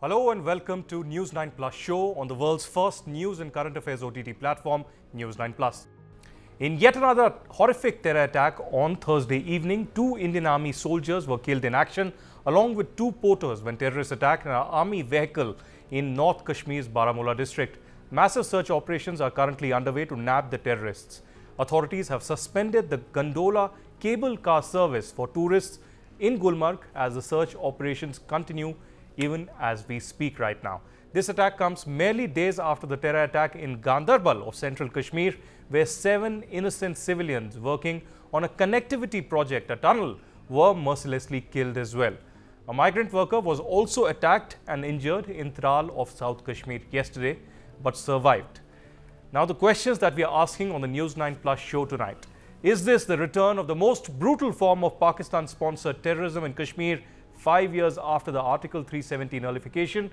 Hello and welcome to News9 Plus show on the world's first news and current affairs OTT platform, News9 Plus. In yet another horrific terror attack on Thursday evening, 2 Indian Army soldiers were killed in action along with 2 porters when terrorists attacked an army vehicle in North Kashmir's Baramulla district. Massive search operations are currently underway to nab the terrorists. Authorities have suspended the gondola cable car service for tourists in Gulmarg as the search operations continue even as we speak right now. This attack comes merely days after the terror attack in Ganderbal of central Kashmir, where 7 innocent civilians working on a connectivity project, a tunnel, were mercilessly killed as well. A migrant worker was also attacked and injured in Tral of South Kashmir yesterday, but survived. Now the questions that we are asking on the News9 Plus show tonight. Is this the return of the most brutal form of Pakistan-sponsored terrorism in Kashmir 5 years after the Article 370 nullification?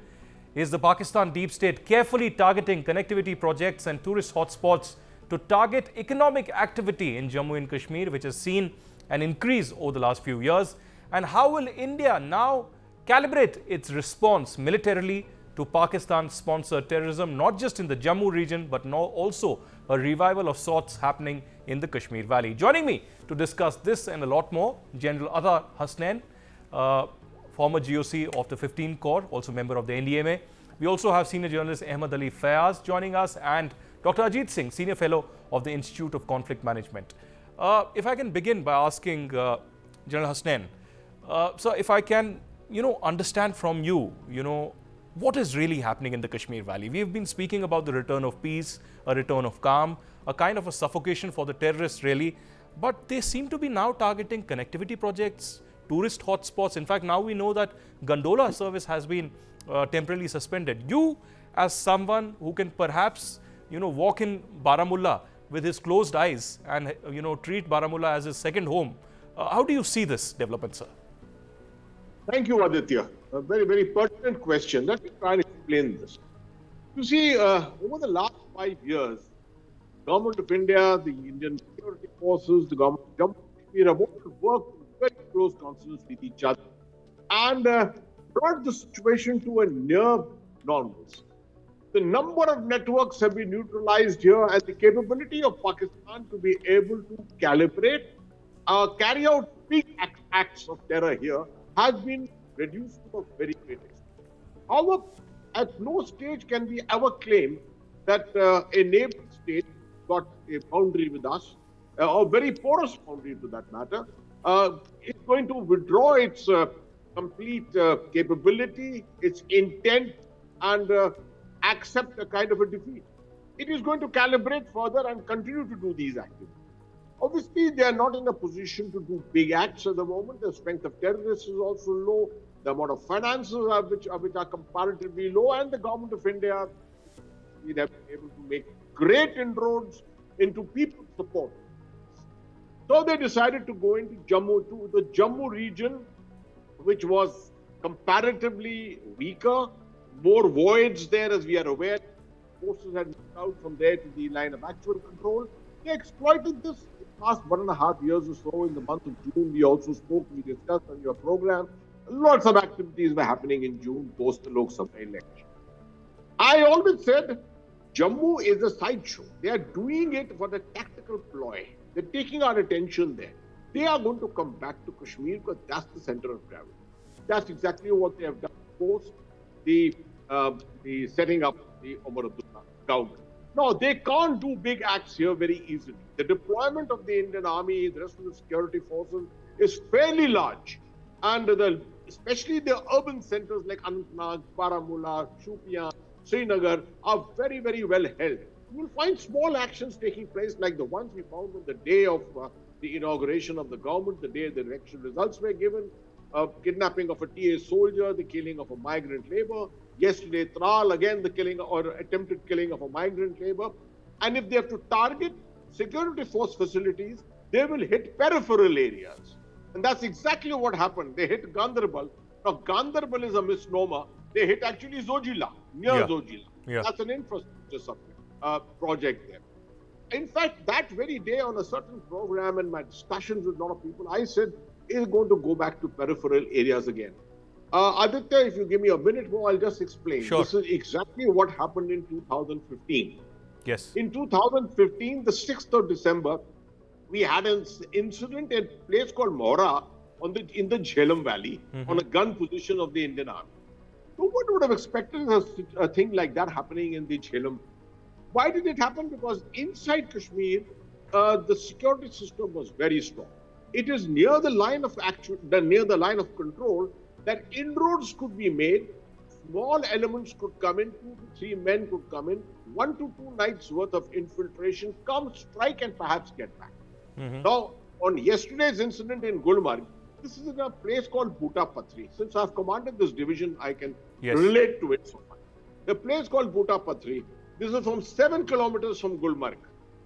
Is the Pakistan deep state carefully targeting connectivity projects and tourist hotspots to target economic activity in Jammu and Kashmir, which has seen an increase over the last few years? And how will India now calibrate its response militarily to Pakistan-sponsored terrorism, not just in the Jammu region, but now also a revival of sorts happening in the Kashmir Valley? Joining me to discuss this and a lot more, General Adha Hasnain, former GOC of the 15 Corps, also member of the NDMA. We also have senior journalist Ahmed Ali Fayaz joining us, and Dr. Ajit Singh, senior fellow of the Institute of Conflict Management. If I can begin by asking General Hasnain, so if I can, understand from you, what is really happening in the Kashmir Valley? We have been speaking about the return of peace, a return of calm, a kind of a suffocation for the terrorists really, but they seem to be now targeting connectivity projects, tourist hotspots. In fact, now we know that gondola service has been temporarily suspended. You, as someone who can perhaps, walk in Baramulla with his closed eyes and, treat Baramulla as his second home, how do you see this development, sir? Thank you, Aditya. A very, very pertinent question. Let me try and explain this. You see, over the last 5 years, Government of India, the Indian security forces, the government of Jammu and Kashmir have all worked in very close consonance with each other and brought the situation to a near normalcy. The number of networks have been neutralized here, and the capability of Pakistan to be able to calibrate, carry out big acts of terror here has been reduced to a very great extent. However, at no stage can we ever claim that a neighboring state got a boundary with us, a very porous boundary to that matter, is going to withdraw its complete capability, its intent, and accept a kind of a defeat. It is going to calibrate further and continue to do these activities. Obviously, they are not in a position to do big acts at the moment. The strength of terrorists is also low. The amount of finances which are comparatively low, and the Government of India, we have been able to make great inroads into people's support. So they decided to go into Jammu, to the Jammu region, which was comparatively weaker, more voids there, as we are aware. Forces had moved out from there to the line of actual control. They exploited this in the past 1.5 years or so. In the month of June, we also spoke, we discussed on your program. Lots of activities were happening in June post the Lok Sabha election. I always said Jammu is a sideshow. They are doing it for the tactical ploy. They're taking our attention there. They are going to come back to Kashmir because that's the center of gravity. That's exactly what they have done post the setting up the Omar Abdullah government. No, they can't do big acts here very easily. The deployment of the Indian Army, the rest of the security forces, is fairly large. And especially the urban centers like Anantnag, Baramulla, Shupian, Srinagar are very, very well held. You will find small actions taking place like the ones we found on the day of the inauguration of the government, the day the election results were given, kidnapping of a TA soldier, the killing of a migrant labor. Yesterday, Tral, again, the killing or attempted killing of a migrant labor. And if they have to target security force facilities, they will hit peripheral areas. And that's exactly what happened. They hit Ganderbal. Now, Ganderbal is a misnomer. They hit actually Zojila, near Zojila. Yeah. That's an infrastructure project there. In fact, that very day on a certain program and my discussions with a lot of people, I said, is going to go back to peripheral areas again. Aditya, if you give me a minute more, I'll just explain. Sure. This is exactly what happened in 2015. Yes. In 2015, the 6th of December, we had an incident at a place called Mohra in the Jhelum Valley on a gun position of the Indian Army. No one would have expected a thing like that happening in the Jhelum. Why did it happen? Because inside Kashmir, the security system was very strong. It is near the line of near the line of control that inroads could be made. Small elements could come in, 2 to 3 men could come in, 1 to 2 nights worth of infiltration, come, strike, and perhaps get back. Now, on yesterday's incident in Gulmarg, this is in a place called Bhuta Patri. Since I've commanded this division, I can relate to it so much. The place called Bhuta Patri, this is from 7 kilometers from Gulmarg.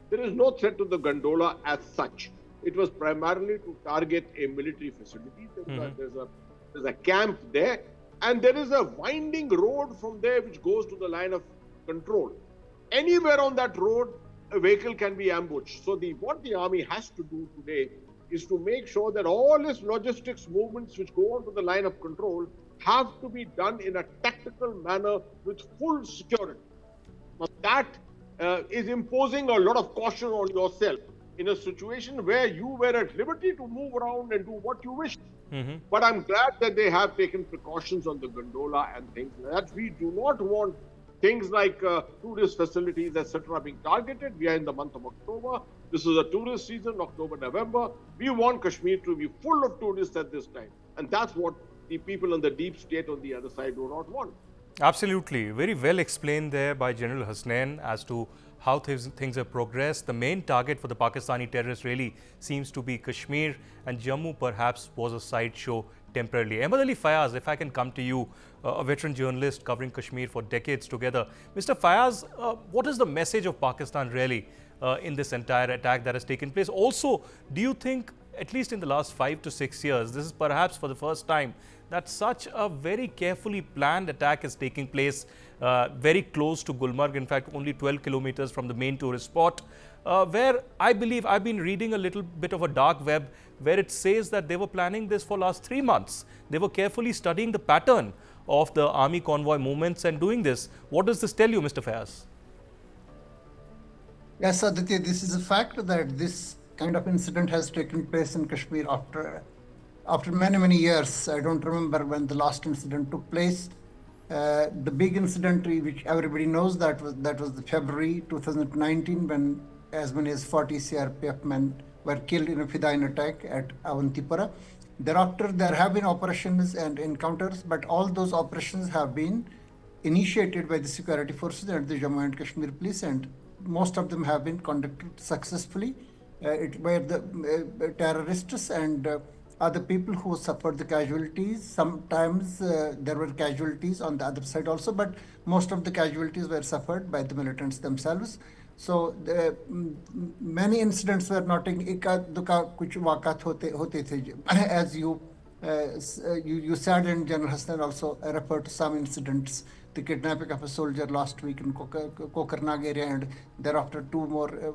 There is no threat to the gondola as such. It was primarily to target a military facility. There's a camp there, and there is a winding road from there which goes to the line of control. Anywhere on that road, a vehicle can be ambushed. So what the army has to do today is to make sure that all its logistics movements which go onto the line of control have to be done in a tactical manner with full security. Now that is imposing a lot of caution on yourself in a situation where you were at liberty to move around and do what you wish. But I'm glad that they have taken precautions on the gondola and things like that. We do not want things like tourist facilities, etc. being targeted. We are in the month of October. This is a tourist season, October, November. We want Kashmir to be full of tourists at this time. And that's what the people on the deep state on the other side do not want. Absolutely. Very well explained there by General Hasnain as to how things have progressed. The main target for the Pakistani terrorists really seems to be Kashmir, and Jammu perhaps was a sideshow temporarily. Ahmed Ali Fayaz, if I can come to you, a veteran journalist covering Kashmir for decades together. Mr. Fayaz, what is the message of Pakistan really in this entire attack that has taken place? Also, do you think, at least in the last 5 to 6 years, this is perhaps for the first time that such a very carefully planned attack is taking place very close to Gulmarg, in fact, only 12 kilometers from the main tourist spot, where I believe I've been reading a little bit of a dark web where it says that they were planning this for last 3 months. They were carefully studying the pattern of the army convoy movements and doing this. What does this tell you, Mr. Fayaz? Yes, Aditya, this is a fact that this kind of incident has taken place in Kashmir after many, many years. I don't remember when the last incident took place. The big incident, which everybody knows, that was the February 2019, when as many as 40 CRPF men were killed in a Fidain attack at Avantipura. Thereafter, there have been operations and encounters, but all those operations have been initiated by the security forces and the Jammu and Kashmir police, and most of them have been conducted successfully. It were the terrorists and other people who suffered the casualties. Sometimes there were casualties on the other side also, but most of the casualties were suffered by the militants themselves. So many incidents were not as you said, and General Hassan also referred to some incidents, the kidnapping of a soldier last week in Kokarnag area, and thereafter 2 more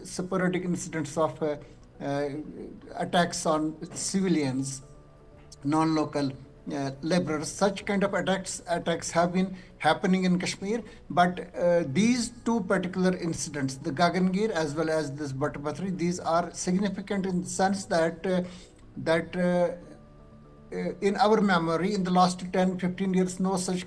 sporadic incidents of attacks on civilians, non-local laborers. Such kind of attacks have been happening in Kashmir, but these 2 particular incidents, the Gagangir as well as this Bhuta Patri, these are significant in the sense that in our memory, in the last 10-15 years, no such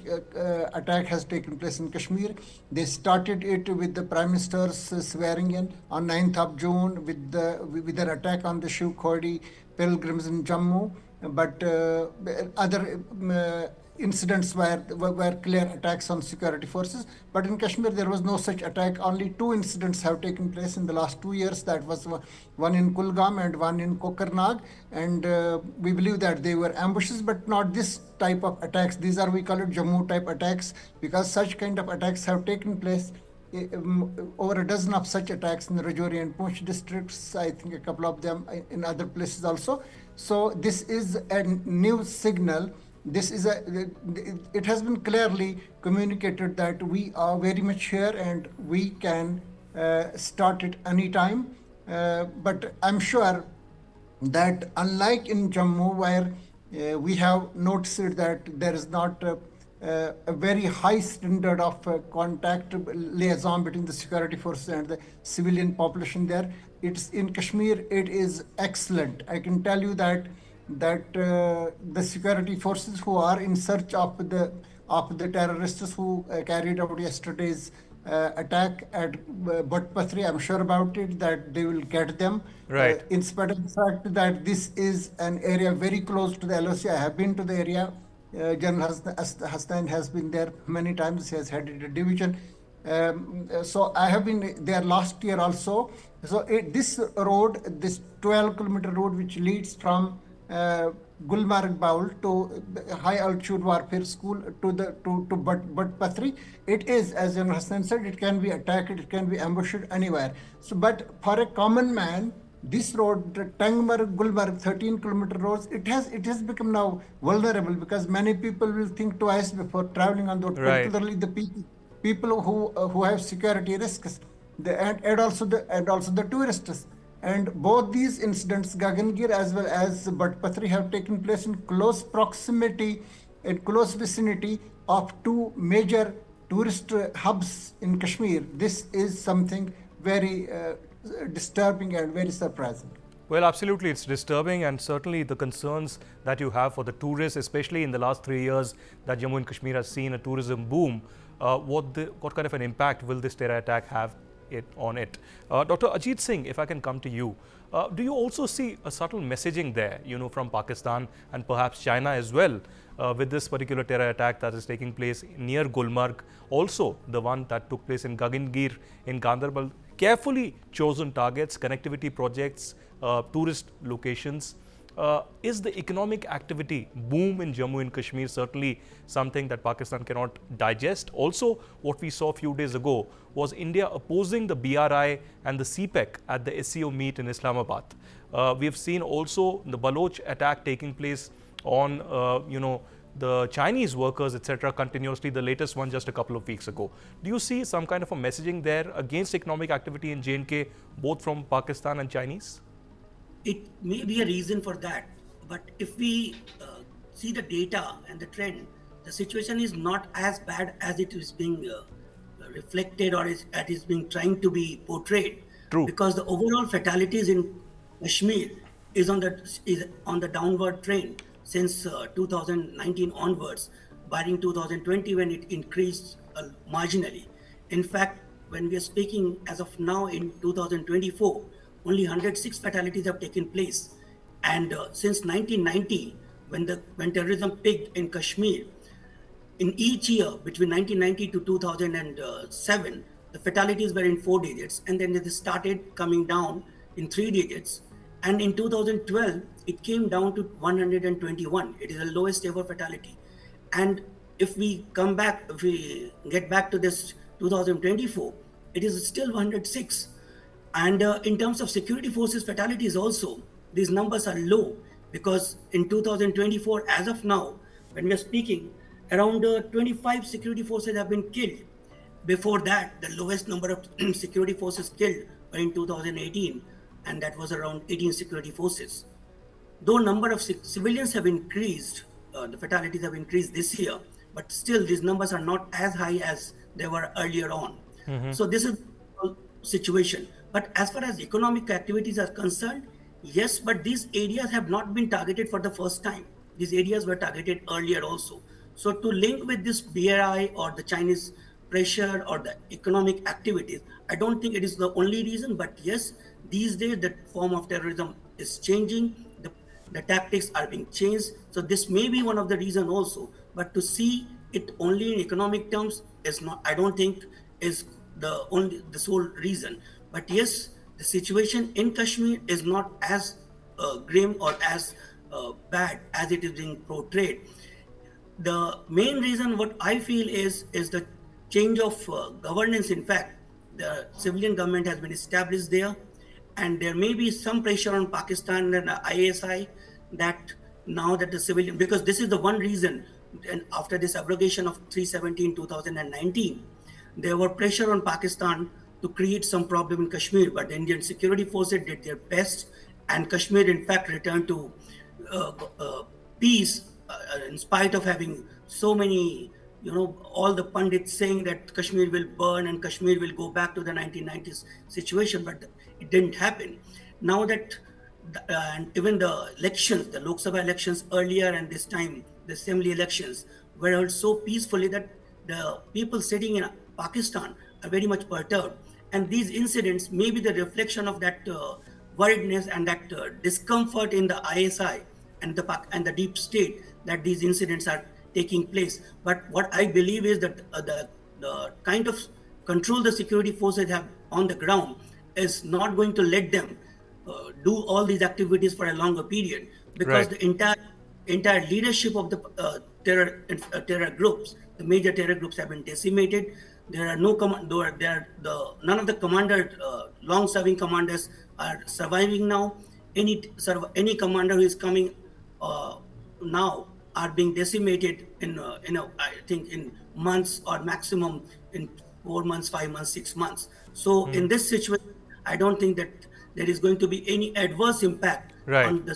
attack has taken place in Kashmir. They started it with the Prime Minister's swearing in on 9th of June with their attack on the Shiv Khodi pilgrims in Jammu. But other incidents were clear attacks on security forces. But in Kashmir, there was no such attack. Only 2 incidents have taken place in the last 2 years. That was one in Kulgam and one in Kokarnag. And we believe that they were ambushes, but not this type of attacks. These are, we call it Jammu type attacks, because such kind of attacks have taken place. Over a dozen of such attacks in the Rajouri and Poonch districts, I think a couple of them in other places also. So this is a new signal. It has been clearly communicated that we are very much here and we can start it anytime. But I'm sure that unlike in Jammu, where We have noticed that there is not a very high standard of contact liaison between the security forces and the civilian population there. It's in Kashmir, it is excellent. I can tell you that the security forces who are in search of the terrorists who carried out yesterday's attack at Bhatpatri, I'm sure about it, that they will get them. Right. In spite of the fact that this is an area very close to the LOC, I have been to the area. General Hasnain has been there many times. He has headed a division. So I have been there last year also. So this road, this 12-kilometer road, which leads from Gulmarg Baul to the high altitude warfare school to Bhatpatri, it is, as General Hassan said, it can be attacked, it can be ambushed anywhere. So, but for a common man, this road, the Tangmarg, Gulmarg, 13-kilometer roads, it has become now vulnerable because many people will think twice before traveling on those, Right. particularly the people who have security risks, and also the tourists. And both these incidents, Gagangir as well as Bhatpatri, have taken place in close proximity, in close vicinity of two major tourist hubs in Kashmir. This is something very disturbing and very surprising. Well, absolutely, it's disturbing, and certainly the concerns that you have for the tourists, especially in the last 3 years that Jammu and Kashmir has seen a tourism boom. What kind of an impact will this terror attack have on it? Dr. Ajit Singh, if I can come to you, do you also see a subtle messaging there, from Pakistan and perhaps China as well, with this particular terror attack that is taking place near Gulmarg, also the one that took place in Gagangir in Ganderbal? Carefully chosen targets, connectivity projects, tourist locations. Is the economic activity boom in Jammu and Kashmir certainly something that Pakistan cannot digest? Also, what we saw a few days ago was India opposing the BRI and the CPEC at the SCO meet in Islamabad. We have seen also the Baloch attack taking place on, the Chinese workers, etc., continuously, the latest one just a couple of weeks ago. Do you see some kind of a messaging there against economic activity in J&K, both from Pakistan and Chinese? It may be a reason for that, but if we see the data and the trend, the situation is not as bad as it is being reflected or is being trying to be portrayed. True. Because the overall fatalities in Kashmir is on the downward trend since 2019 onwards, barring 2020 when it increased marginally. In fact, when we are speaking as of now in 2024, only 106 fatalities have taken place. And since 1990, when terrorism peaked in Kashmir, in each year between 1990 to 2007, the fatalities were in 4 digits, and then they started coming down in 3 digits. And in 2012, it came down to 121. It is the lowest ever fatality. And if we get back to this 2024, it is still 106. And in terms of security forces fatalities also, these numbers are low because in 2024, as of now, when we are speaking, around 25 security forces have been killed. Before that, the lowest number of security forces killed were in 2018, and that was around 18 security forces. Though number of civilians have increased, the fatalities have increased this year, but still these numbers are not as high as they were earlier on. So this is the situation. But as far as economic activities are concerned, yes, but these areas have not been targeted for the first time. These areas were targeted earlier also. So to link with this BRI or the Chinese pressure or the economic activities, I don't think it is the only reason, but yes, these days the form of terrorism is changing, the tactics are being changed. So this may be one of the reasons also, but to see it only in economic terms is not, I don't think is the sole reason. But yes, the situation in Kashmir is not as grim or as bad as it is being portrayed. The main reason what I feel is the change of governance. In fact, the civilian government has been established there, and there may be some pressure on Pakistan and ISI that now that the civilian, because this is the one reason, and after this abrogation of 370 in 2019, there were pressure on Pakistan to create some problem in Kashmir, but the Indian security forces did their best, and Kashmir in fact returned to peace, in spite of having so many, all the pundits saying that Kashmir will burn and Kashmir will go back to the 1990s situation, but it didn't happen. Now that, and even the elections, the Lok Sabha elections earlier and this time, the assembly elections were held so peacefully that the people sitting in Pakistan are very much perturbed. And these incidents may be the reflection of that worriedness and that discomfort in the ISI and the deep state that these incidents are taking place. But what I believe is that the kind of control the security forces have on the ground is not going to let them do all these activities for a longer period, because the entire leadership of the terror groups, the major terror groups, have been decimated. There are no none of the long-serving commanders are surviving now. Any commander who is coming now are being decimated I think in months, or maximum in 4 months, 5 months, 6 months. So in this situation, I don't think that there is going to be any adverse impact on the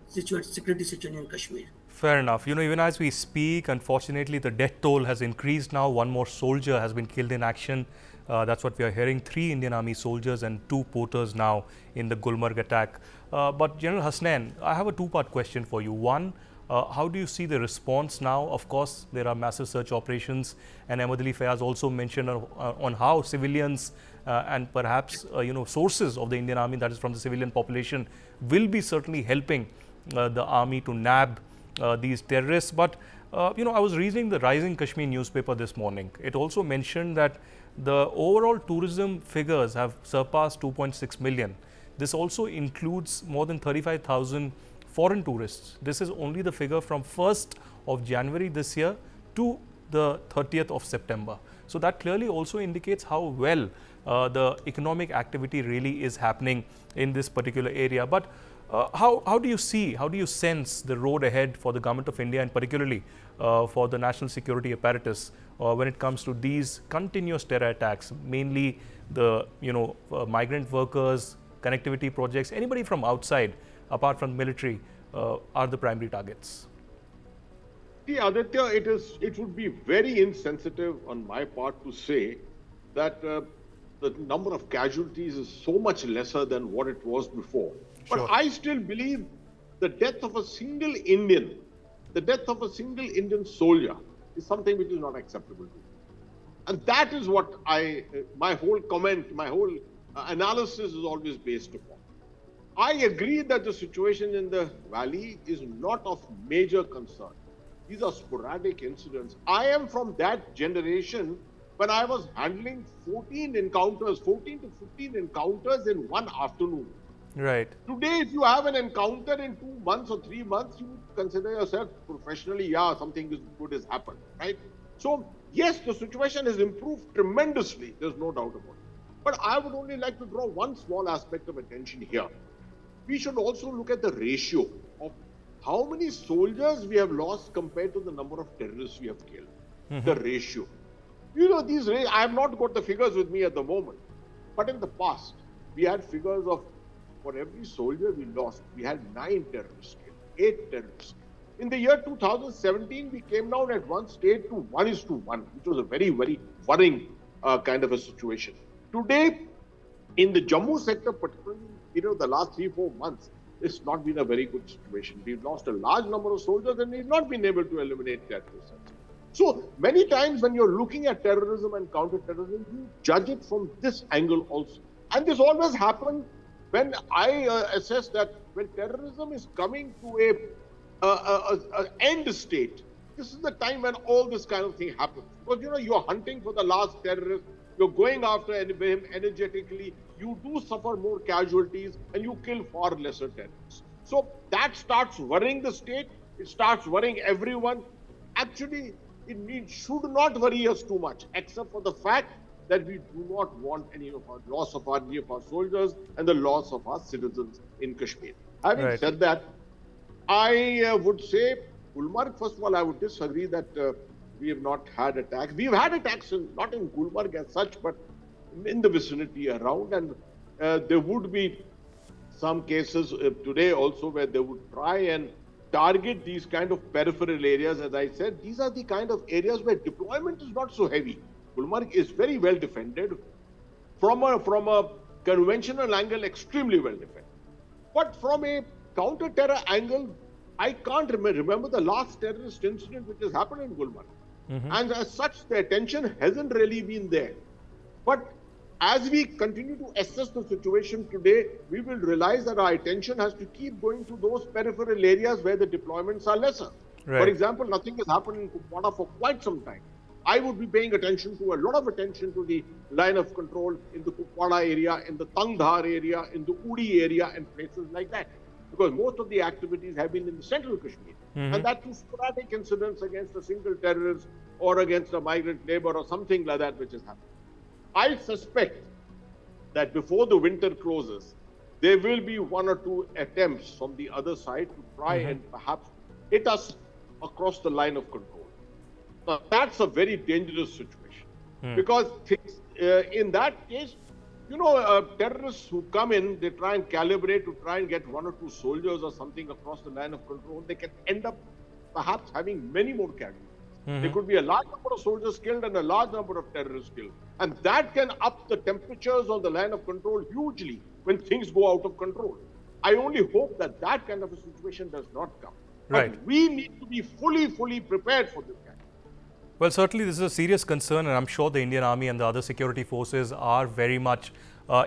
security situation in Kashmir. Fair enough. Even as we speak, unfortunately, the death toll has increased now. One more soldier has been killed in action. That's what we are hearing. 3 Indian Army soldiers and 2 porters now in the Gulmarg attack. But General Hasnain, I have a 2-part question for you. One, how do you see the response now? Of course, there are massive search operations, and Ahmed Ali Fayaz also mentioned on how civilians and perhaps sources of the Indian Army, that is from the civilian population, will be certainly helping the army to nab these terrorists. But I was reading the Rising Kashmir newspaper this morning. It also mentioned that the overall tourism figures have surpassed 2.6 million. This also includes more than 35,000 foreign tourists. This is only the figure from 1st of January this year to the 30th of September. So that clearly also indicates how well the economic activity really is happening in this particular area. But how do you sense the road ahead for the Government of India, and particularly for the national security apparatus when it comes to these continuous terror attacks, mainly the migrant workers, connectivity projects, anybody from outside apart from military are the primary targets? See, Aditya, it would be very insensitive on my part to say that the number of casualties is so much lesser than what it was before. Sure. But I still believe the death of a single Indian soldier is something which is not acceptable to me. And that is what my whole analysis is always based upon. I agree that the situation in the valley is not of major concern. These are sporadic incidents. I am from that generation when I was handling 14 to 15 encounters in one afternoon. Right. Today, if you have an encounter in 2 months or 3 months, you consider yourself professionally, something good has happened, right? So, yes, the situation has improved tremendously. There's no doubt about it. But I would only like to draw one small aspect of attention here. We should also look at the ratio of how many soldiers we have lost compared to the number of terrorists we have killed. The ratio. I have not got the figures with me at the moment. But in the past, we had figures of, for every soldier we lost, we had 9 terrorists killed, 8 terrorists killed. In the year 2017, we came down at one stage to 1:1, which was a very, very worrying kind of a situation. Today, in the Jammu sector, particularly the last 3-4 months, it's not been a very good situation. We've lost a large number of soldiers and we've not been able to eliminate terrorists. So many times when you're looking at terrorism and counter-terrorism, you judge it from this angle also. And this always happens when I assess that when terrorism is coming to an end state, this is the time when all this kind of thing happens. Because you're hunting for the last terrorist, you're going after him energetically, you do suffer more casualties and you kill far lesser terrorists. So that starts worrying the state, it starts worrying everyone. Actually, it should not worry us too much, except for the fact that we do not want any of our loss of any of our soldiers and the loss of our citizens in Kashmir. Having said that, I would say, Gulmarg, first of all, I would disagree that we have not had attacks. We've had attacks, not in Gulmarg as such, but in the vicinity around. And there would be some cases today also where they would try and target these kind of peripheral areas. As I said, these are the kind of areas where deployment is not so heavy. Gulmarg is very well defended. From a conventional angle, extremely well defended. But from a counter-terror angle, I can't remember the last terrorist incident which has happened in Gulmarg. And as such, the attention hasn't really been there. But as we continue to assess the situation today, we will realize that our attention has to keep going to those peripheral areas where the deployments are lesser. Right. For example, nothing has happened in Kupwara for quite some time. I would be paying attention to a lot of attention to the line of control in the Kupwara area, in the Tangdhar area, in the Uri area, and places like that. Because most of the activities have been in the central Kashmir. And that through sporadic incidents against a single terrorist or against a migrant labor or something like that which has happened. I suspect that before the winter closes, there will be one or two attempts from the other side to try and perhaps hit us across the line of control. Now, that's a very dangerous situation because things, in that case, you know, terrorists who come in, they try and calibrate to try and get one or two soldiers or something across the line of control. They can end up perhaps having many more casualties. There could be a large number of soldiers killed and a large number of terrorists killed. And that can up the temperatures on the line of control hugely when things go out of control. I only hope that that kind of a situation does not come. Right. But we need to be fully prepared for this. Well, certainly this is a serious concern, and I'm sure the Indian Army and the other security forces are very much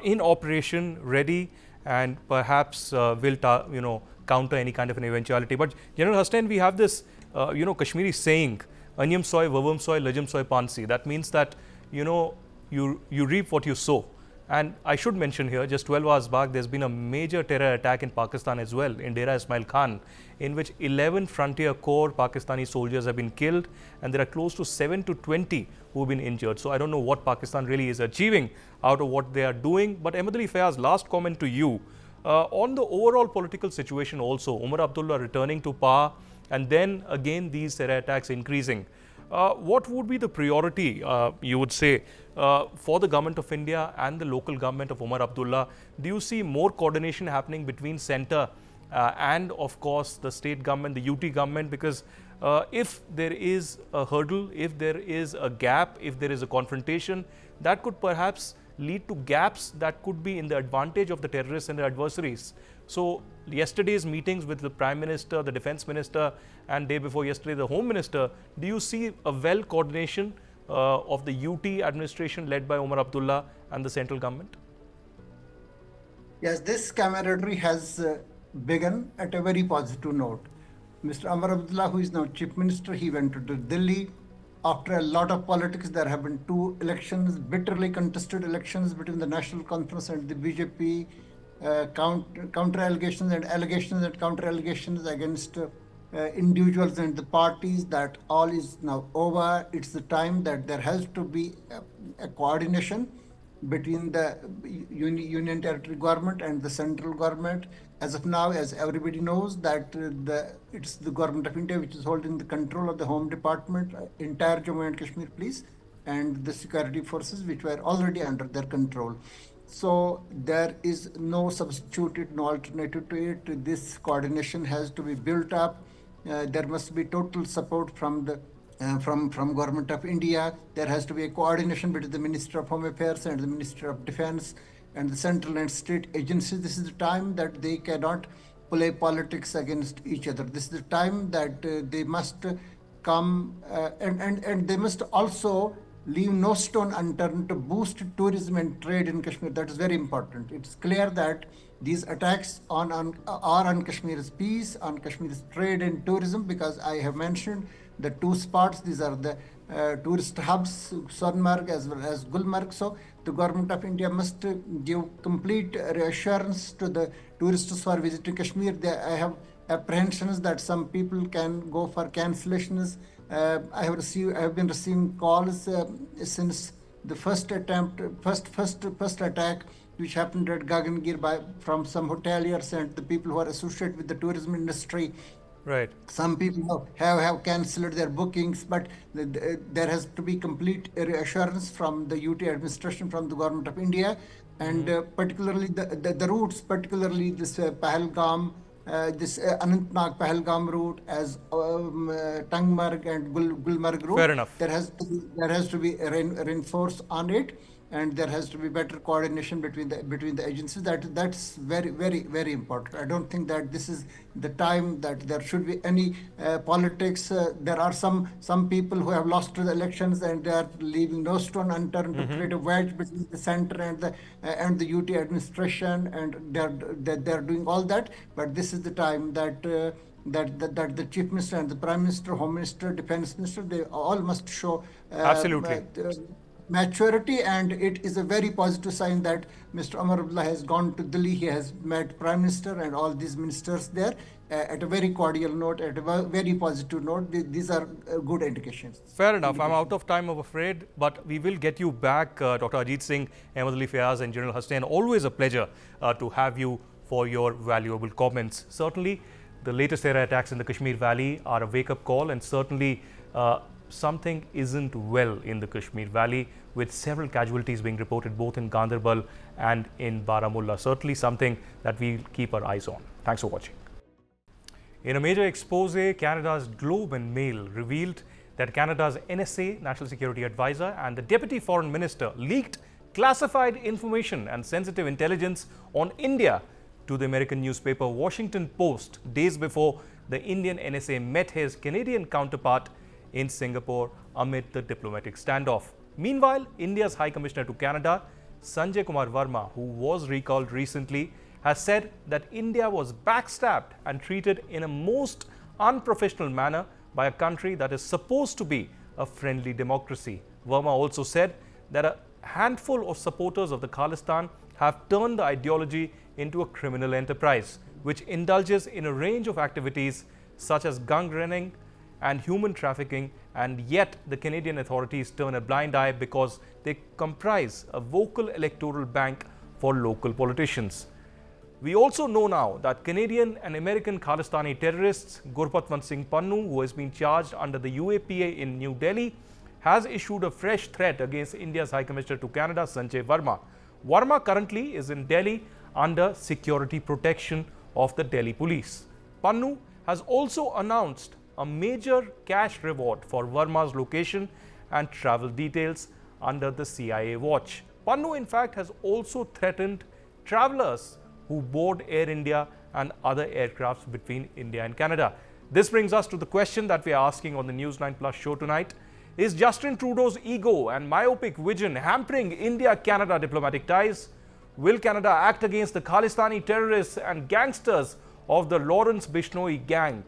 in operation, ready, and perhaps will counter any kind of an eventuality. But General Hussain, we have this Kashmiri saying, "Anyam soy, vavum soy, lajam soy pansi." That means that you reap what you sow. And I should mention here, just 12 hours back, there's been a major terror attack in Pakistan as well, in Dera Ismail Khan, in which 11 Frontier Corps Pakistani soldiers have been killed, and there are close to 7 to 20 who have been injured. So I don't know what Pakistan really is achieving out of what they are doing. But Ahmed Ali Fayaz, last comment to you. On the overall political situation also, Umar Abdullah returning to power, and then again these terror attacks increasing. What would be the priority, you would say, for the government of India and the local government of Umar Abdullah? Do you see more coordination happening between centre and, of course, the state government, the UT government? Because if there is a hurdle, if there is a gap, if there is a confrontation, that could perhaps lead to gaps that could be in the advantage of the terrorists and their adversaries. So yesterday's meetings with the Prime Minister, the Defence Minister, and day before yesterday the Home Minister, do you see a well coordination of the UT administration led by Umar Abdullah and the central government? Yes, this camaraderie has begun at a very positive note. Mr. Umar Abdullah, who is now Chief Minister, he went to Delhi. After a lot of politics, there have been two elections, bitterly contested elections between the National Conference and the BJP, counter allegations and allegations and counter allegations against individuals and the parties. That all is now over. It's the time that there has to be a coordination between the Union Territory government and the central government. As of now, as everybody knows, that it's the government of India which is holding the control of the Home Department, entire Jammu and Kashmir police, and the security forces which were already under their control. So there is no substitute, no alternative to it. This coordination has to be built up. There must be total support from the from Government of India. There has to be a coordination between the Minister of Home Affairs and the Minister of Defence and the central and state agencies. This is the time that they cannot play politics against each other. This is the time that they must come and they must also leave no stone unturned to boost tourism and trade in Kashmir. That is very important. It's clear that these attacks are on Kashmir's peace, on Kashmir's trade and tourism, because I have mentioned the two spots. These are the tourist hubs, Sonmarg as well as Gulmarg. So the government of India must give complete reassurance to the tourists who are visiting Kashmir. I have apprehensions that some people can go for cancellations. I have been receiving calls since the first attack which happened at Gagangir from some hoteliers and the people who are associated with the tourism industry. Right. Some people have cancelled their bookings, but there has to be complete reassurance from the UT administration, from the government of India, and particularly the routes, particularly this Pahalgam, this Anantnag Pahalgam route, as Tangmarg and Gulmarg route. Fair enough. There has to be reinforced on it, and there has to be better coordination between the agencies. That's very important. I don't think that this is the time that there should be any politics. There are some people who have lost to the elections, and they are leaving no stone unturned to create a wedge between the center and the UT administration, and they're doing all that. But this is the time that the Chief Minister and the Prime Minister, Home Minister, Defense Minister, they all must show Absolutely. Maturity, and it is a very positive sign that Mr. Amar Abdullah has gone to Delhi. He has met Prime Minister and all these ministers there at a very cordial note, at a very positive note. These are good indications. Fair enough. I'm out of time, I'm afraid, but we will get you back, Dr. Ajit Singh, Ahmed Ali Fayaz and General Hussain. Always a pleasure to have you for your valuable comments. Certainly, the latest terror attacks in the Kashmir Valley are a wake-up call, and certainly something isn't well in the Kashmir Valley, with several casualties being reported both in Ganderbal and in Baramulla. Certainly something that we'll keep our eyes on. Thanks for watching. In a major expose, Canada's Globe and Mail revealed that Canada's NSA, National Security Advisor, and the Deputy Foreign Minister leaked classified information and sensitive intelligence on India to the American newspaper Washington Post days before the Indian NSA met his Canadian counterpart in Singapore amid the diplomatic standoff. Meanwhile, India's High Commissioner to Canada, Sanjay Kumar Verma, who was recalled recently, has said that India was backstabbed and treated in a most unprofessional manner by a country that is supposed to be a friendly democracy. Verma also said that a handful of supporters of the Khalistan have turned the ideology into a criminal enterprise, which indulges in a range of activities such as gang running and human trafficking, and yet the Canadian authorities turn a blind eye because they comprise a vocal electoral bank for local politicians. We also know now that Canadian and American Khalistani terrorists Gurpatwant Singh Pannu, who has been charged under the UAPA in New Delhi, has issued a fresh threat against India's High Commissioner to Canada, Sanjay Verma. Verma currently is in Delhi under security protection of the Delhi police. Pannu has also announced a major cash reward for Verma's location and travel details under the CIA watch. Pannu, in fact, has also threatened travelers who board Air India and other aircrafts between India and Canada. This brings us to the question that we are asking on the News9 Plus show tonight. Is Justin Trudeau's ego and myopic vision hampering India-Canada diplomatic ties? Will Canada act against the Khalistani terrorists and gangsters of the Lawrence Bishnoi gang?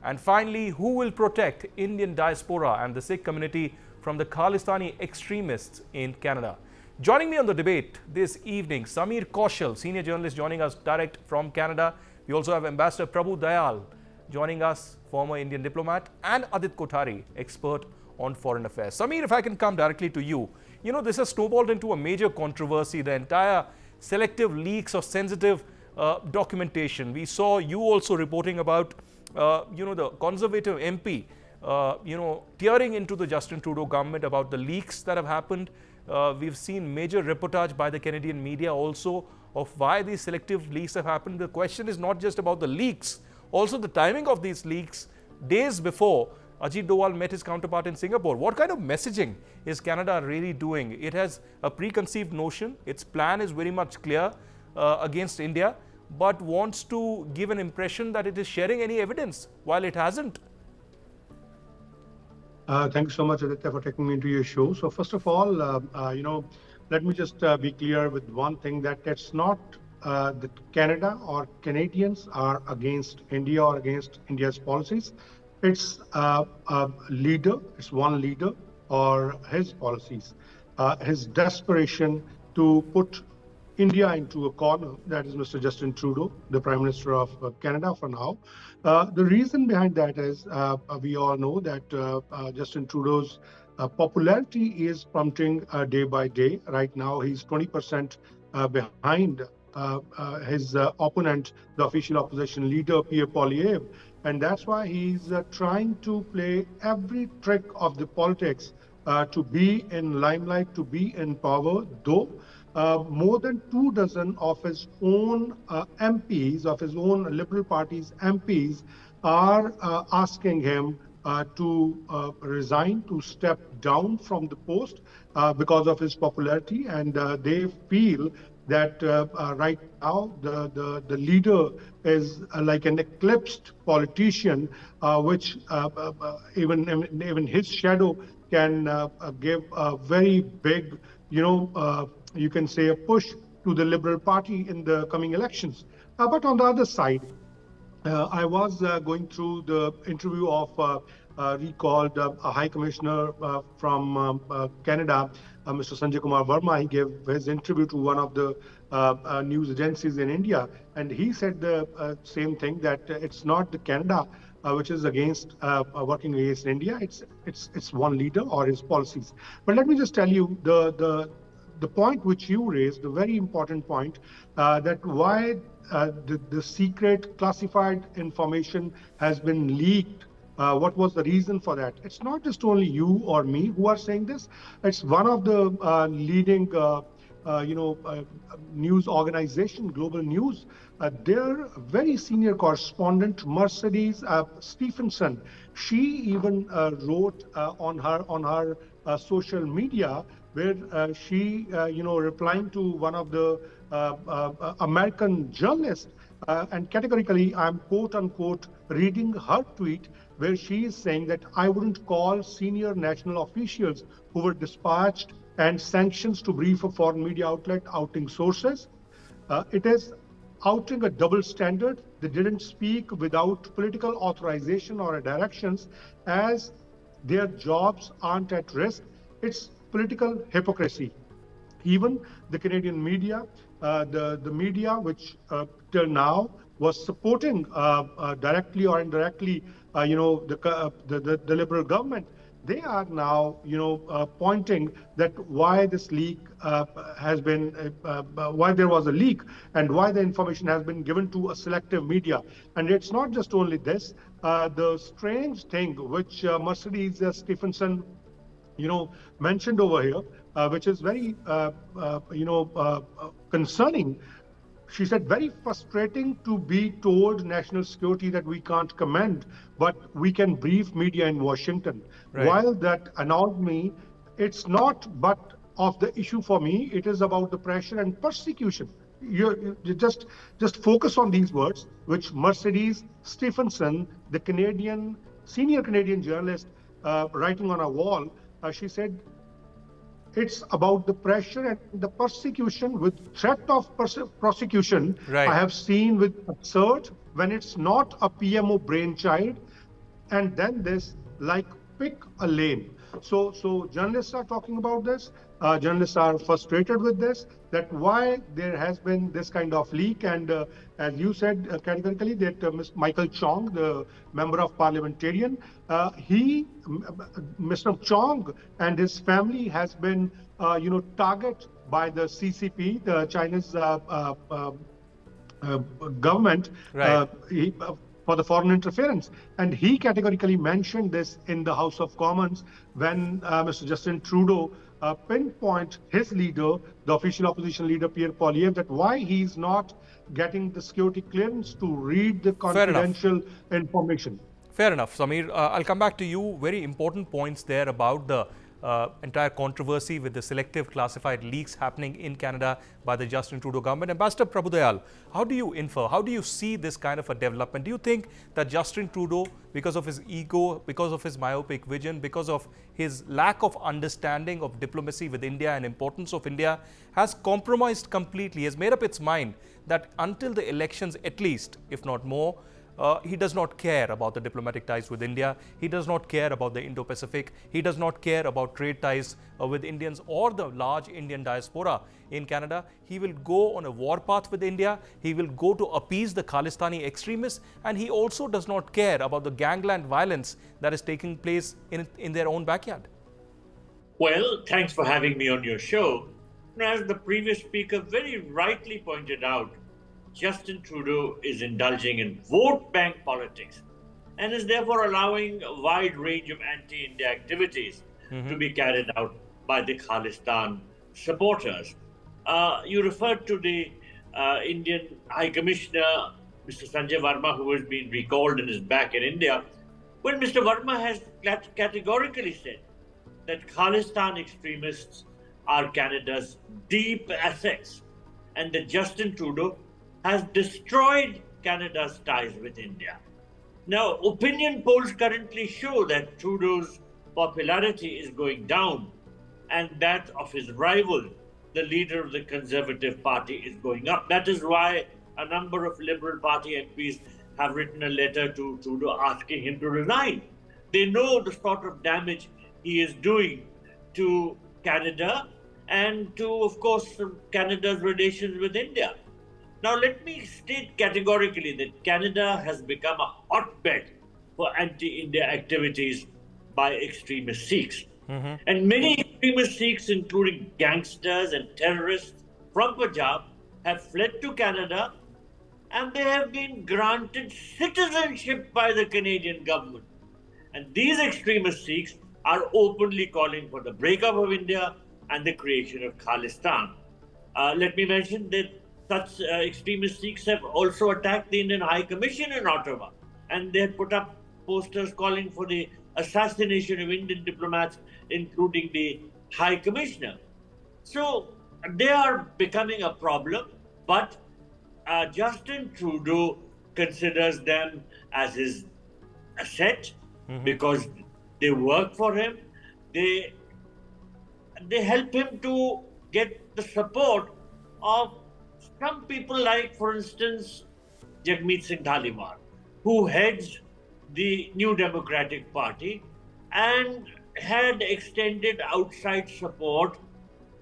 And finally, who will protect Indian diaspora and the Sikh community from the Khalistani extremists in Canada? Joining me on the debate this evening, Sameer Kaushal, senior journalist, joining us direct from Canada. We also have Ambassador Prabhu Dayal joining us, former Indian diplomat, and Adit Kothari, expert on foreign affairs. Sameer, if I can come directly to you. You know, this has snowballed into a major controversy, the entire selective leaks of sensitive documentation. We saw you also reporting about the Conservative MP, tearing into the Justin Trudeau government about the leaks that have happened. We've seen major reportage by the Canadian media also of why these selective leaks have happened. The question is not just about the leaks, also the timing of these leaks days before Ajit Doval met his counterpart in Singapore. What kind of messaging is Canada really doing? It has a preconceived notion. Its plan is very much clear against India, but wants to give an impression that it is sharing any evidence while it hasn't. Thank you so much, Aditya, for taking me into your show. So first of all, let me just be clear with one thing, that it's not that Canada or Canadians are against India or against India's policies. It's a leader, it's one leader or his policies, his desperation to put India into a corner, that is Mr. Justin Trudeau, the Prime Minister of Canada for now. The reason behind that is we all know that Justin Trudeau's popularity is plummeting day by day. Right now, he's 20% behind his opponent, the official opposition leader, Pierre Poilievre. And that's why he's trying to play every trick of the politics to be in limelight, to be in power, though more than 24 of his own MPs, of his own Liberal Party's MPs, are asking him to resign, to step down from the post because of his popularity, and they feel that right now the leader is like an eclipsed politician, which even his shadow can give a very big, you can say, a push to the Liberal Party in the coming elections. But on the other side, I was going through the interview of recalled a High Commissioner from Canada, Mr. Sanjay Kumar Verma. He gave his interview to one of the news agencies in India, and he said the same thing, that it's not the Canada which is against working against India. It's one leader or his policies. But let me just tell you the point which you raised, the very important point, that why the secret classified information has been leaked. What was the reason for that? It's not just only you or me who are saying this. It's one of the leading news organization, Global News. Their very senior correspondent, Mercedes Stephenson, she even wrote on her social media, where she, replying to one of the American journalists, and categorically, I'm quote unquote reading her tweet, where she is saying that I wouldn't call senior national officials who were dispatched and sanctions to brief a foreign media outlet outing sources. It is outing a double standard. They didn't speak without political authorization or directions, as their jobs aren't at risk. It's political hypocrisy. Even the Canadian media, the media which till now was supporting directly or indirectly, the Liberal government, they are now, pointing that why this leak has been, why there was a leak, and why the information has been given to a selective media. And it's not just only this. The strange thing which Mercedes Stephenson, mentioned over here, which is very, concerning. She said, very frustrating to be told national security that we can't comment, but we can brief media in Washington. Right. While that annoyed me, it's not but of the issue for me. It is about the pressure and persecution. You just focus on these words, which Mercedes Stephenson, the senior Canadian journalist, writing on a wall, she said, it's about the pressure and the persecution with threat of prosecution. Right. I have seen with absurd when it's not a PMO brainchild, and then this like pick a lane. So journalists are talking about this. Journalists are frustrated with this, that why there has been this kind of leak. And as you said categorically, that Michael Chong, the member of parliamentarian, Mr. Chong and his family has been, target by the CCP, the China's government, Right. For the foreign interference. And he categorically mentioned this in the House of Commons when Mr. Justin Trudeau pinpoint his leader, the official opposition leader, Pierre Poilievre, that why he's not getting the security clearance to read the confidential information. Fair enough, Samir. I'll come back to you. Very important points there about the entire controversy with the selective classified leaks happening in Canada by the Justin Trudeau government. Ambassador Prabhudayal, how do you infer, how do you see this kind of a development? Do you think that Justin Trudeau, because of his ego, because of his myopic vision, because of his lack of understanding of diplomacy with India and importance of India, has compromised completely, has made up its mind that until the elections at least, if not more, he does not care about the diplomatic ties with India. He does not care about the Indo-Pacific. He does not care about trade ties with Indians or the large Indian diaspora in Canada. He will go on a warpath with India. He will go to appease the Khalistani extremists. And he also does not care about the gangland violence that is taking place in their own backyard. Well, thanks for having me on your show. As the previous speaker very rightly pointed out, Justin Trudeau is indulging in vote bank politics and is therefore allowing a wide range of anti-India activities to be carried out by the Khalistan supporters. You referred to the Indian High Commissioner, Mr. Sanjay Verma, who has been recalled and is back in India. Well, Mr. Verma has categorically said that Khalistan extremists are Canada's deep assets and that Justin Trudeau has destroyed Canada's ties with India. Now, opinion polls currently show that Trudeau's popularity is going down and that of his rival, the leader of the Conservative Party, is going up. That is why a number of Liberal Party MPs have written a letter to Trudeau asking him to resign. They know the sort of damage he is doing to Canada and to, of course, Canada's relations with India. Now, let me state categorically that Canada has become a hotbed for anti-India activities by extremist Sikhs. And many extremist Sikhs, including gangsters and terrorists from Punjab, have fled to Canada and they have been granted citizenship by the Canadian government. And these extremist Sikhs are openly calling for the breakup of India and the creation of Khalistan. Let me mention that such extremist Sikhs have also attacked the Indian High Commission in Ottawa, and they have put up posters calling for the assassination of Indian diplomats, including the High Commissioner. So they are becoming a problem, but Justin Trudeau considers them as his asset because they work for him. They help him to get the support of some people like, for instance, Jagmeet Singh Dhaliwal, who heads the New Democratic Party and had extended outside support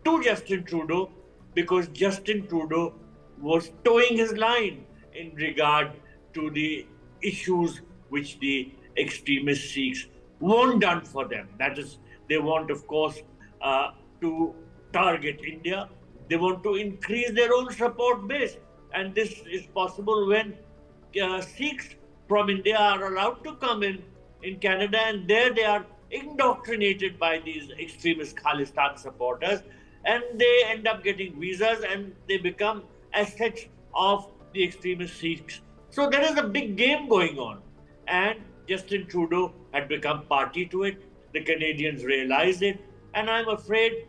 to Justin Trudeau because Justin Trudeau was towing his line in regard to the issues which the extremist Sikhs want done for them. That is, they want, of course, to target India. They want to increase their own support base. And this is possible when Sikhs from India are allowed to come in Canada, and there they are indoctrinated by these extremist Khalistan supporters, and they end up getting visas and they become assets of the extremist Sikhs. So there is a big game going on, and Justin Trudeau had become party to it. The Canadians realized it, and I'm afraid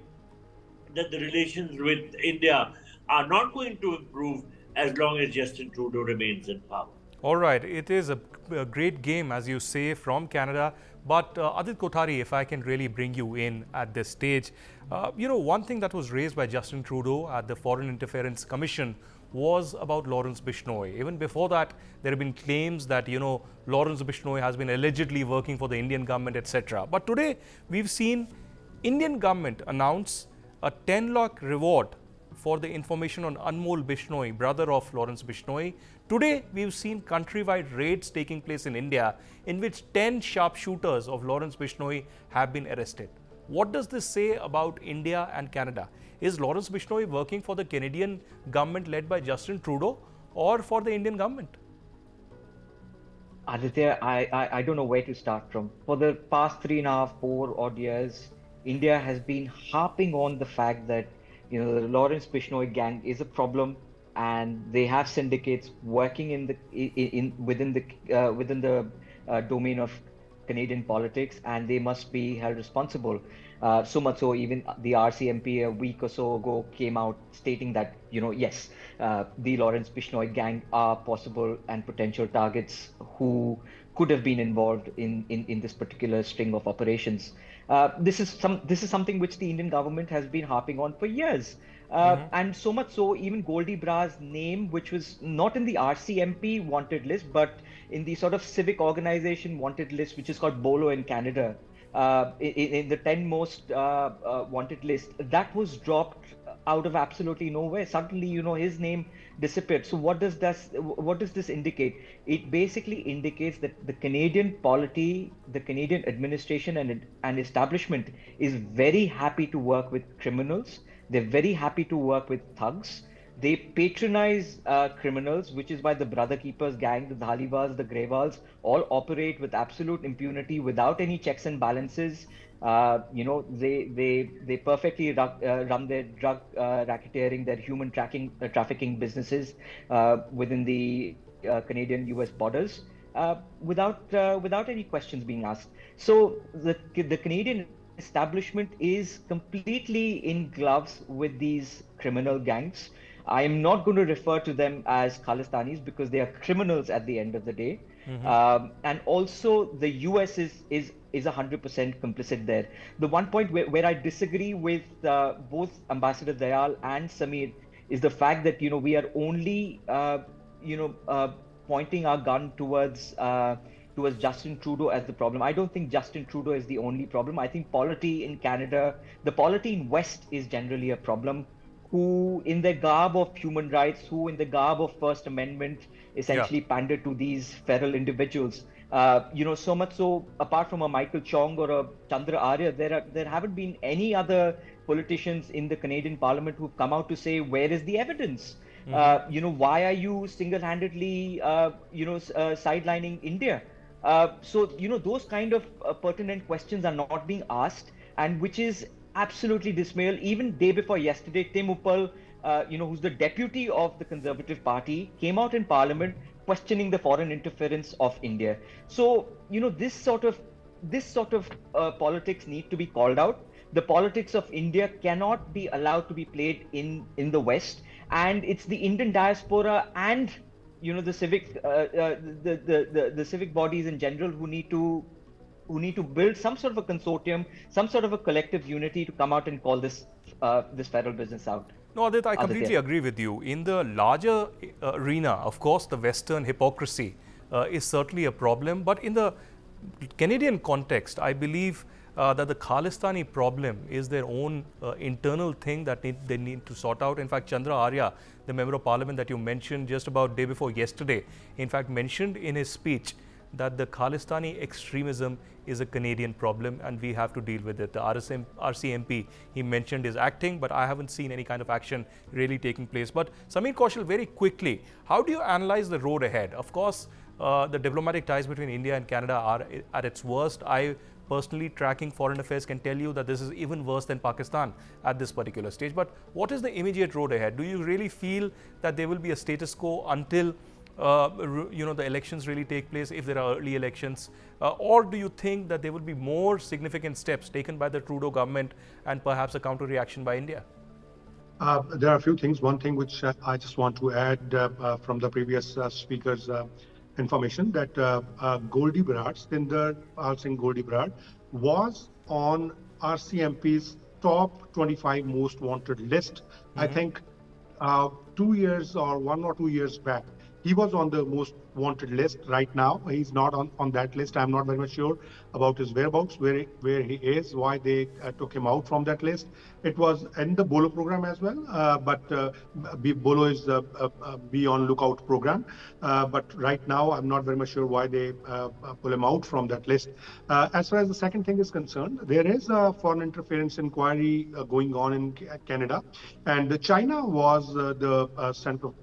that the relations with India are not going to improve as long as Justin Trudeau remains in power. All right, it is a great game, as you say, from Canada. But Adit Kothari, if I can really bring you in at this stage, one thing that was raised by Justin Trudeau at the Foreign Interference Commission was about Lawrence Bishnoi. Even before that, there have been claims that, Lawrence Bishnoi has been allegedly working for the Indian government, etc. But today, we've seen Indian government announce a 10 lakh reward for the information on Anmol Bishnoi, brother of Lawrence Bishnoi. Today, we've seen countrywide raids taking place in India, in which 10 sharpshooters of Lawrence Bishnoi have been arrested. What does this say about India and Canada? Is Lawrence Bishnoi working for the Canadian government led by Justin Trudeau or for the Indian government? Aditya, I don't know where to start from. For the past 3.5, 4 odd years, India has been harping on the fact that the Lawrence Bishnoi gang is a problem, and they have syndicates working within the domain of Canadian politics, and they must be held responsible. So much so, even the RCMP a week or so ago came out stating that yes, the Lawrence Bishnoi gang are possible and potential targets who could have been involved in this particular string of operations. This is something which the Indian government has been harping on for years. And so much so, even Goldie Bra's name, which was not in the RCMP wanted list, but in the sort of civic organization wanted list, which is called BOLO in Canada, in the 10 most wanted list, that was dropped out of absolutely nowhere. Suddenly, his name disappeared. So what does this indicate? It basically indicates that the Canadian polity, the Canadian administration and establishment is very happy to work with criminals. They're very happy to work with thugs. They patronize criminals, which is why the Brother Keepers gang, the Dhaliwals, the Grewals, all operate with absolute impunity without any checks and balances. They perfectly run their drug racketeering, their human trafficking businesses within the Canadian-US borders without any questions being asked. So the Canadian establishment is completely in gloves with these criminal gangs. I am not going to refer to them as Khalistanis because they are criminals at the end of the day. And also the US is 100% complicit there. The one point where I disagree with both Ambassador Dayal and Samir is the fact that we are only pointing our gun towards Justin Trudeau as the problem. I don't think Justin Trudeau is the only problem. I think polity in Canada, the polity in West is generally a problem, who in the garb of human rights, who in the garb of First Amendment, essentially pander to these feral individuals. So much so, apart from a Michael Chong or a Chandra Arya, there haven't been any other politicians in the Canadian Parliament who've come out to say, where is the evidence? Why are you single-handedly, sidelining India? Those kind of pertinent questions are not being asked, and which is absolutely dismal. Even day before yesterday, Tim Uppal, who's the deputy of the Conservative Party, came out in Parliament questioning the foreign interference of India. So, this sort of politics need to be called out. The politics of India cannot be allowed to be played in the West, and it's the Indian diaspora and the civic the civic bodies in general who need to build some sort of a consortium, some sort of a collective unity to come out and call this federal business out. No, Adit, I completely agree with you. In the larger arena, of course, the Western hypocrisy is certainly a problem. But in the Canadian context, I believe that the Khalistani problem is their own internal thing that they need to sort out. In fact, Chandra Arya, the member of parliament that you mentioned just about day before yesterday, in fact, mentioned in his speech that the Khalistani extremism is a Canadian problem and we have to deal with it. The RCMP, he mentioned, is acting, but I haven't seen any kind of action really taking place. But Samir Kaushal, very quickly, how do you analyze the road ahead? Of course, the diplomatic ties between India and Canada are at its worst. I personally, tracking foreign affairs, can tell you that this is even worse than Pakistan at this particular stage. But what is the immediate road ahead? Do you really feel that there will be a status quo until the elections really take place, if there are early elections, or do you think that there will be more significant steps taken by the Trudeau government and perhaps a counter reaction by India? There are a few things. One thing which I just want to add from the previous speaker's information, that Goldie Berard, Stinder Pal Singh Goldie Berard, was on RCMP's top 25 most wanted list. I think 2 years or 1 or 2 years back. He was on the most wanted list. Right now, he's not on that list. I'm not very much sure about his whereabouts, where he is, why they took him out from that list. It was in the Bolo program as well, but Bolo is be on lookout program. But right now, I'm not very much sure why they pull him out from that list. As far as the second thing is concerned, there is a foreign interference inquiry going on in Canada, and China was the central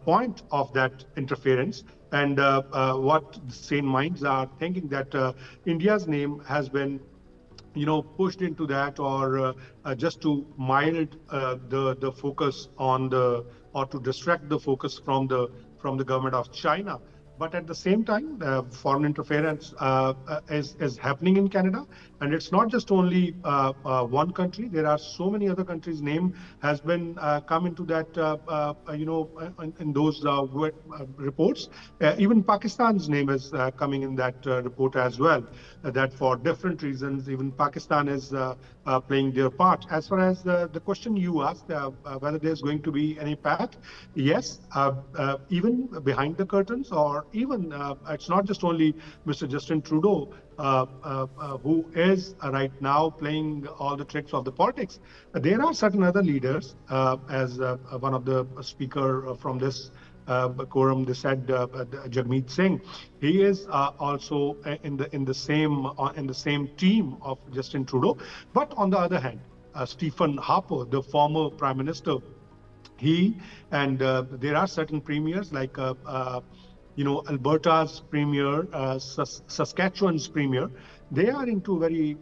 point of that interference. And what sane minds are thinking that India's name has been pushed into that, or just to mild the focus on or to distract the focus from the government of China. But at the same time, foreign interference is happening in Canada, and it's not just only one country. There are so many other countries' name has been come into that, in those reports. Even Pakistan's name is coming in that report as well. That for different reasons, even Pakistan is playing their part. As far as the question you asked, whether there's going to be any path, yes, even behind the curtains, or even it's not just only Mr. Justin Trudeau who is right now playing all the tricks of the politics. There are certain other leaders, as one of the speaker from this quorum, they said, Jagmeet Singh. He is also in the same team of Justin Trudeau. But on the other hand, Stephen Harper, the former Prime Minister, he and there are certain premiers like Alberta's premier, Saskatchewan's premier, they are into very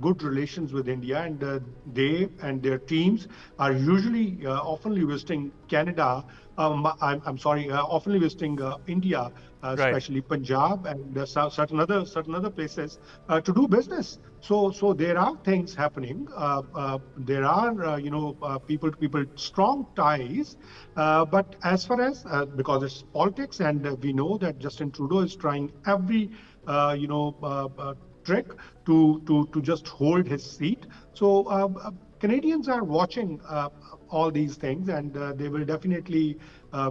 good relations with India, and they and their teams are usually oftenly visiting Canada. I'm sorry, oftenly visiting India, Right. especially Punjab and certain other places to do business. So there are things happening. There are people to people strong ties. But as far as because it's politics, and we know that Justin Trudeau is trying every trick to just hold his seat. So Canadians are watching all these things, and they will definitely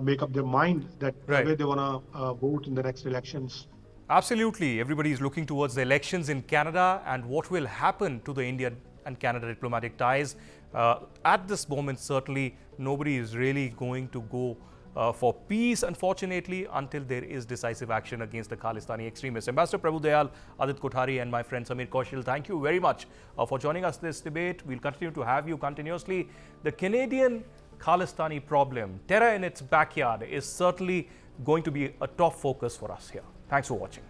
make up their mind that Right. where they want to vote in the next elections. Absolutely. Everybody is looking towards the elections in Canada and what will happen to the Indian and Canada diplomatic ties. At this moment, certainly nobody is really going to go for peace, unfortunately, until there is decisive action against the Khalistani extremists. Ambassador Prabhu Dayal, Adit Kothari and my friend Samir Kaushal, thank you very much for joining us this debate. We'll continue to have you continuously. The Canadian Khalistani problem, terror in its backyard, is certainly going to be a top focus for us here. Thanks for watching.